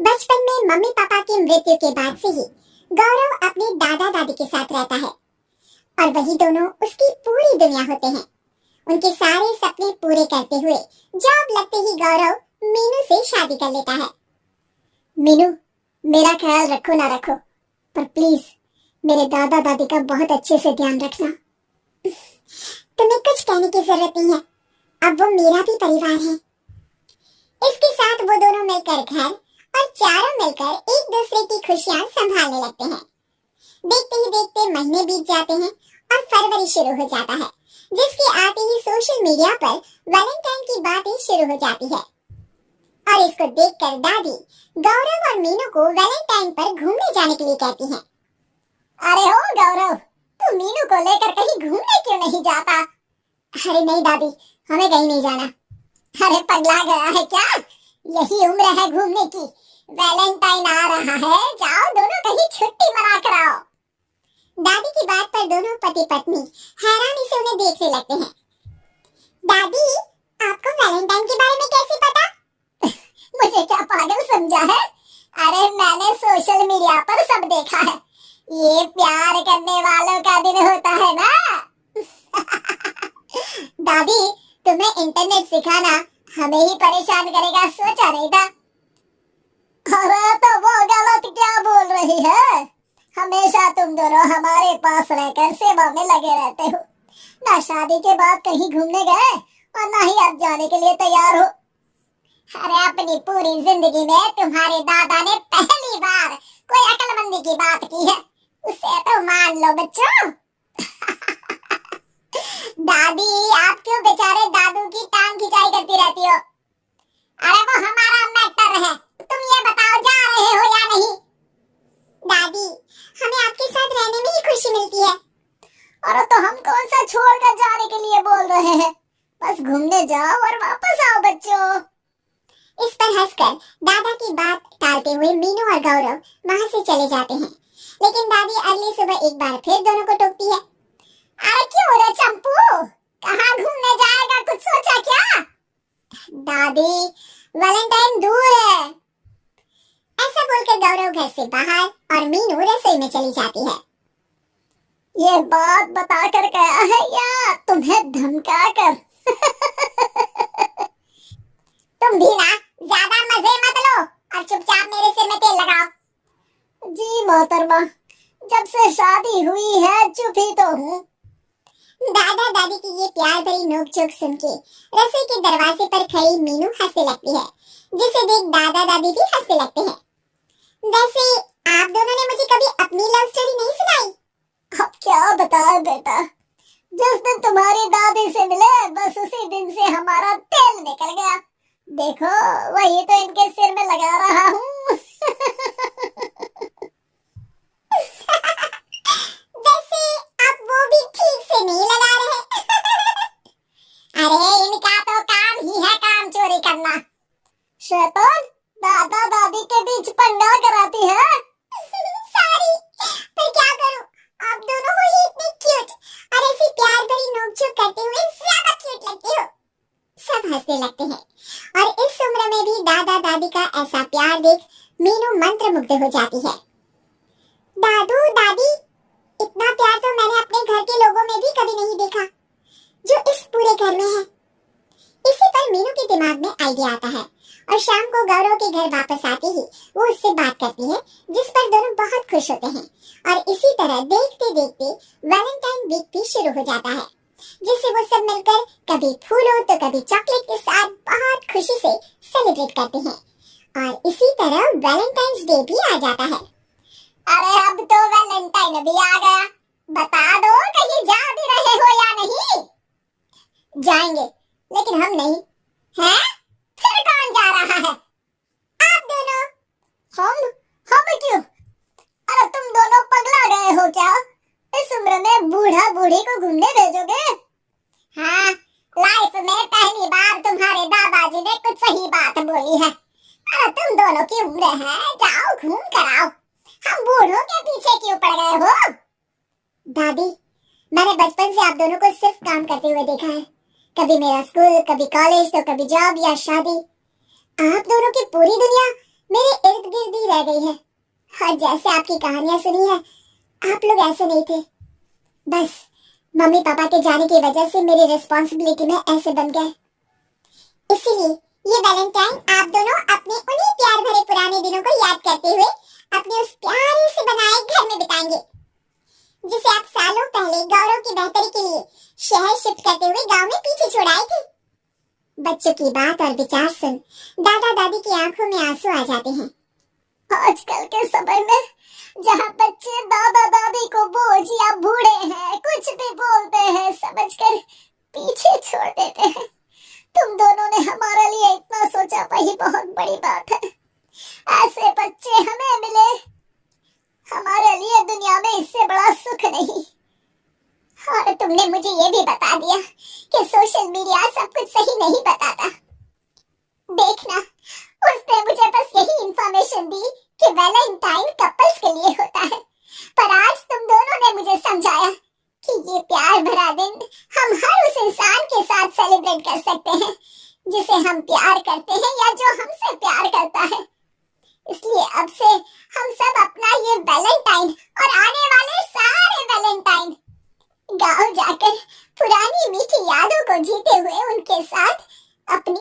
बचपन में mummy papa की मृत्यु के बाद से ही गौरव अपने दादा दादी के साथ रहता है और वही दोनों उसकी पूरी दुनिया होते हैं। उनके सारे सपने पूरे करते हुए जॉब लगते ही गौरव मीनू से शादी कर लेता है। मीनू, मेरा ख्याल रखो ना रखो, पर प्लीज मेरे दादा दादी का बहुत अच्छे से ध्यान रखना। तुम्हें कुछ कहने की जरूरत नहीं है, अब वो मेरा भी परिवार है। इसके साथ वो दोनों मिलकर घर और चारों मिलकर एक दूसरे की खुशियां संभालने लगते हैं। देखते ही देखते महीने बीत जाते हैं और फरवरी शुरू हो जाता है, जिसके आते ही सोशल मीडिया पर वैलेंटाइन की बातें शुरू हो जाती है। और इसको देखकर दादी गौरव और मीनू को वैलेंटाइन पर घूमने जाने के लिए कहती हैं। अरे हो गौरव, तू मीनू को लेकर कहीं घूमने क्यों नहीं जाता? अरे नहीं दादी, हमें कहीं नहीं जाना। अरे पगला गया है क्या? यही उम्र है घूमने की। वैलेंटाइन आ रहा है, जाओ दोनों कहीं छुट्टी मना कर आओ। दादी की बात पर दोनों पति पत्नी हैरानी से उन्हें देखने लगते हैं। दादी, आपको वैलेंटाइन के बारे में कैसे पता? मुझे क्या पागल समझा है? अरे मैंने सोशल मीडिया पर सब देखा है। ये प्यार करने वालों का दिन होता है ना। दादी, तुम्हें इंटरनेट सिखाना हमें ही परेशान करेगा, सोचा नहीं था। अरे तो वो गलत क्या बोल रही है? हमेशा तुम दोनों हमारे पास रहकर सेवा में लगे रहते हो। ना शादी के बाद कहीं घूमने गए और ना ही अब जाने के लिए तैयार हो। अरे अपनी पूरी जिंदगी में तुम्हारे दादा ने पहली बार कोई अक्लमंदी की बात की है, उसे तो मान लो बच्चों। दादी, आप क्यों बेचारे दादू की टांग खिंचाई करती रहती हो? अरे वो हमारा मैटर है, तुम ये बताओ जा रहे हो या नहीं? दादी, हमें आपके साथ रहने में ही खुशी मिलती है। अरे तो हम कौन सा छोड़कर जाने के लिए बोल रहे हैं? बस घूमने जाओ और वापस आओ बच्चों। इस पर हंसकर दादा की बात टालते हुए मीनू और गौरव वहां से चले जाते हैं। लेकिन दादी अगली सुबह एक बार फिर दोनों को टोकती है। अरे क्यों रे चंपू, कहाँ घूमने जाएगा, कुछ सोचा क्या? दादी, वैलेंटाइन दूर है। ऐसा बोलकर गौरव घर से बाहर और मीनू रसोई में चली जाती है। ये बात बताकर गया है या तुम्हें धमका कर? तुम भी ना ज्यादा मजे मत लो और चुपचाप मेरे सिर में तेल लगाओ। जी मोहतरमा, जब से शादी हुई है चुप ही तो हूँ। दादा दादी की ये प्यार भरी नोक-झोंक सुन के रसोई के दरवाजे पर खड़ी मीनू हंसने लगती है, जिसे देख दादा दादी भी हंसने लगते हैं। वैसे आप दोनों ने मुझे कभी अपनी लव स्टोरी नहीं सुनाई? अब क्या बताएं बेटा, जिस दिन तुम्हारी दादी से मिले बस उसी दिन से हमारा तेल निकल गया। देखो वही तो इनके सिर में लगा रहा हूँ। वैसे आप वो भी ठीक से नहीं लगा रहे। अरे इनका तो काम ही है काम चोरी करना। शैतान, दादा दादी के बीच पंगा कराती है। सॉरी, पर क्या करूं, आप दोनों हो ही इतने क्यूट और ऐसी प्यार भरी नोक-झोंक करते हुए ज्यादा क्यूट लगते हो। सब हंसने लगते हैं और इस उम्र में भी दादा दादी का ऐसा प्यार देख मीनू मंत्रमुग्ध हो जाती है। दादू दादी, इतना प्यार तो मैंने अपने घर के लोगों में भी कभी नहीं देखा जो इस पूरे घर में है। इसी पर मीनू के दिमाग में आइडिया आता है और शाम को गौरव के घर वापस आते ही वो उससे बात करती है, जिस पर दोनों बहुत खुश होते हैं। और इसी तरह देखते देखते वैलेंटाइन वीक भी शुरू हो जाता है, जिसे वो सब मिलकर कभी फूलों तो कभी चॉकलेट के साथ बहुत खुशी से सेलिब्रेट करते हैं। और इसी तरह वैलेंटाइंस डे भी आ जाता है। अरे अब तो वैलेंटाइन भी आ गया, बता दो कहीं जा भी रहे हो या नहीं? जाएंगे, लेकिन हम नहीं। हैं? फिर कौन जा रहा है? आप दोनों। हम क्यों? अरे तुम दोनों पगला गए हो क्या? इस उम्र में बूढ़ा बूढ़ी को घूमने भेजोगे? हाँ, लाइफ में पहली बार तुम्हारे दादाजी ने कुछ सही बात बोली है। अरे तुम दोनों की उम्र है, जाओ घूम कर आओ। हम बूढ़ों के पीछे क्यों पड़ गए हो? दादी, मैंने बचपन से आप दोनों को सिर्फ काम करते हुए देखा है। कभी मेरा स्कूल, कभी कॉलेज तो कभी जॉब या शादी। आप दोनों की पूरी दुनिया मेरे इर्द गिर्द ही रह गई है। और जैसे आपकी कहानियां सुनी है, आप लोग ऐसे नहीं थे। बस मम्मी पापा के जाने की वजह से मेरी रिस्पॉन्सिबिलिटी में ऐसे बन गए। इसीलिए ये वैलेंटाइन आप दोनों अपने उन्हीं प्यार भरे पुराने दिनों को याद करते हुए अपने उस प्यारे से बनाए घर में बिताएंगे, जिसे आप सालों पहले गौरव की बेहतरी के लिए शहर शिफ्ट करते हुए गांव में पीछे छोड़ आए थे। बच्चों की बात और विचार सुन दादा दादी की आंखों में आंसू आ जाते हैं। आजकल के समय में जहाँ बच्चे दादा दादी को बोझ या बूढ़े हैं कुछ भी बोलते हैं समझकर पीछे छोड़ देते हैं। तुम दोनों ने हमारे लिए इतना सोचा, वही बहुत बड़ी बात है। ऐसे बच्चे हमें मिले, हमारे लिए दुनिया में इससे बड़ा सुख नहीं। और तुमने मुझे ये भी बता दिया कि सोशल मीडिया सब कुछ सही नहीं बताता। देखना, उसने मुझे बस यही इंफॉर्मेशन दी कि वैलेंटाइन कपल्स के लिए होता है, पर आज तुम दोनों ने मुझे समझाया कि ये प्यार भरा दिन हम हर उस इंसान के साथ सेलिब्रेट कर सकते हैं जिसे हम प्यार करते हैं या जो हमसे प्यार करता है। इसलिए अब से हम सब अपना ये वैलेंटाइन और आने वाले सारे वैलेंटाइन गांव जाकर पुरानी मीठी यादों को जीते हुए उनके साथ अपनी